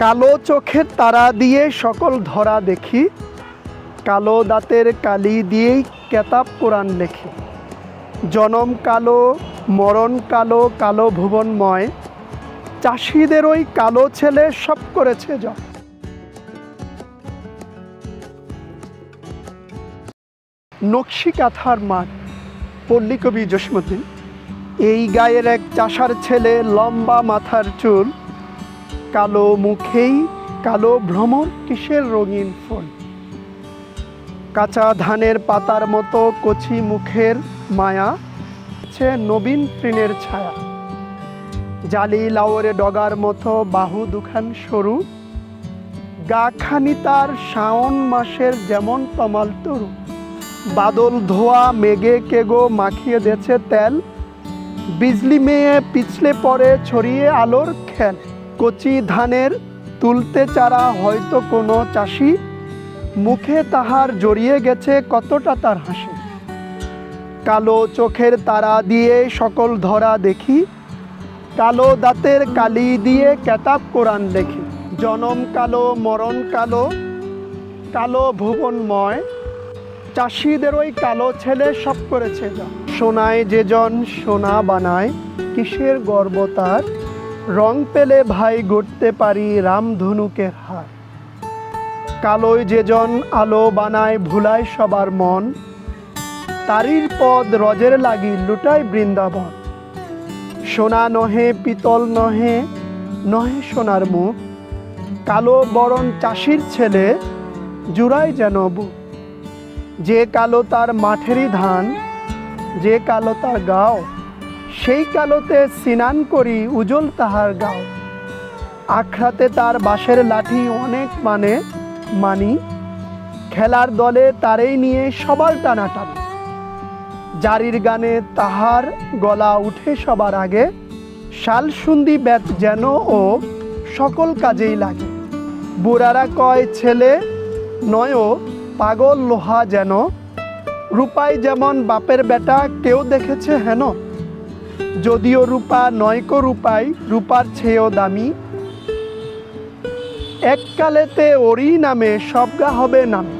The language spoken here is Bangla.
কালো চোখের তারা দিয়ে সকল ধরা দেখি, কালো দাঁতের কালি দিয়েই কেতাব কোরআন লেখি। জনম কালো, মরণ কালো, কালো ভুবনময়, চাষিদের ওই কালো ছেলে সব করেছে জয়। নকশি কাঁথার মাঠ, পল্লী কবি জসীমউদ্দীন। এই গায়ের এক চাষার ছেলে, লম্বা মাথার চুল, কালো মুখেই কালো ভ্রমর, কিসের রঙিন ফুল। কাঁচা ধানের পাতার মতো কচি মুখের মায়া, নবীন তৃণের ছায়া। জালি লাউরে ডগার মতো বাহু দুখান সরু, গাখানি তার শাওন মাসের যেমন তমাল তরু। বাদল ধোয়া মেঘে কেগো মাখিয়ে দেছে তেল, বিজলি মেয়ে পিছলে পড়ে ছড়িয়ে আলোর খেল। কচি ধানের তুলতে চারা হয়তো কোনো চাষি, মুখে তাহার জড়িয়ে গেছে কতটা তার হাসি। কালো চোখের তারা দিয়ে সকল ধরা দেখি, কালো দাঁতের কালি দিয়ে কেতাব কোরআন লেখি। জনম কালো, মরণ কালো, কালো ভুবনময়, চাষিদের ওই কালো ছেলে সব করেছে যা। সোনায় যেজন সোনা বানায়, কিসের গর্ব তার, রং পেলে ভাই গড়তে পারি রামধনুকের হার। কালোয় যেজন আলো বানায় ভুলায় সবার মন, তারির পদ রজের লাগি লুটায় বৃন্দাবন। সোনা নহে পিতল নহে, নহে সোনার মুখ, কালো বরণ চাষির ছেলে জুড়াই যেন বুক। যে কালো তার মাঠেরই ধান, যে কালো তার গাও, সেই কালোতে স্নান করি উজ্জ্বল তাহার গাও। আখড়াতে তার বাঁশের লাঠি অনেক মানি, খেলার দলে তারেই নিয়ে সবার টানাটানি। জারির গানে তাহার গলা উঠে সবার আগে, শালসুন্দি বেত যেন ও সকল কাজেই লাগে। বুড়ারা কয় ছেলে নয় পাগল লোহা যেন, রূপাই যেমন বাপের বেটা কেউ দেখেছে হেন। যদিও রূপা নয়কো রূপাই, রূপার চেয়েও দামি, এককালেতে ওরই নামে সবগা হবে নামে।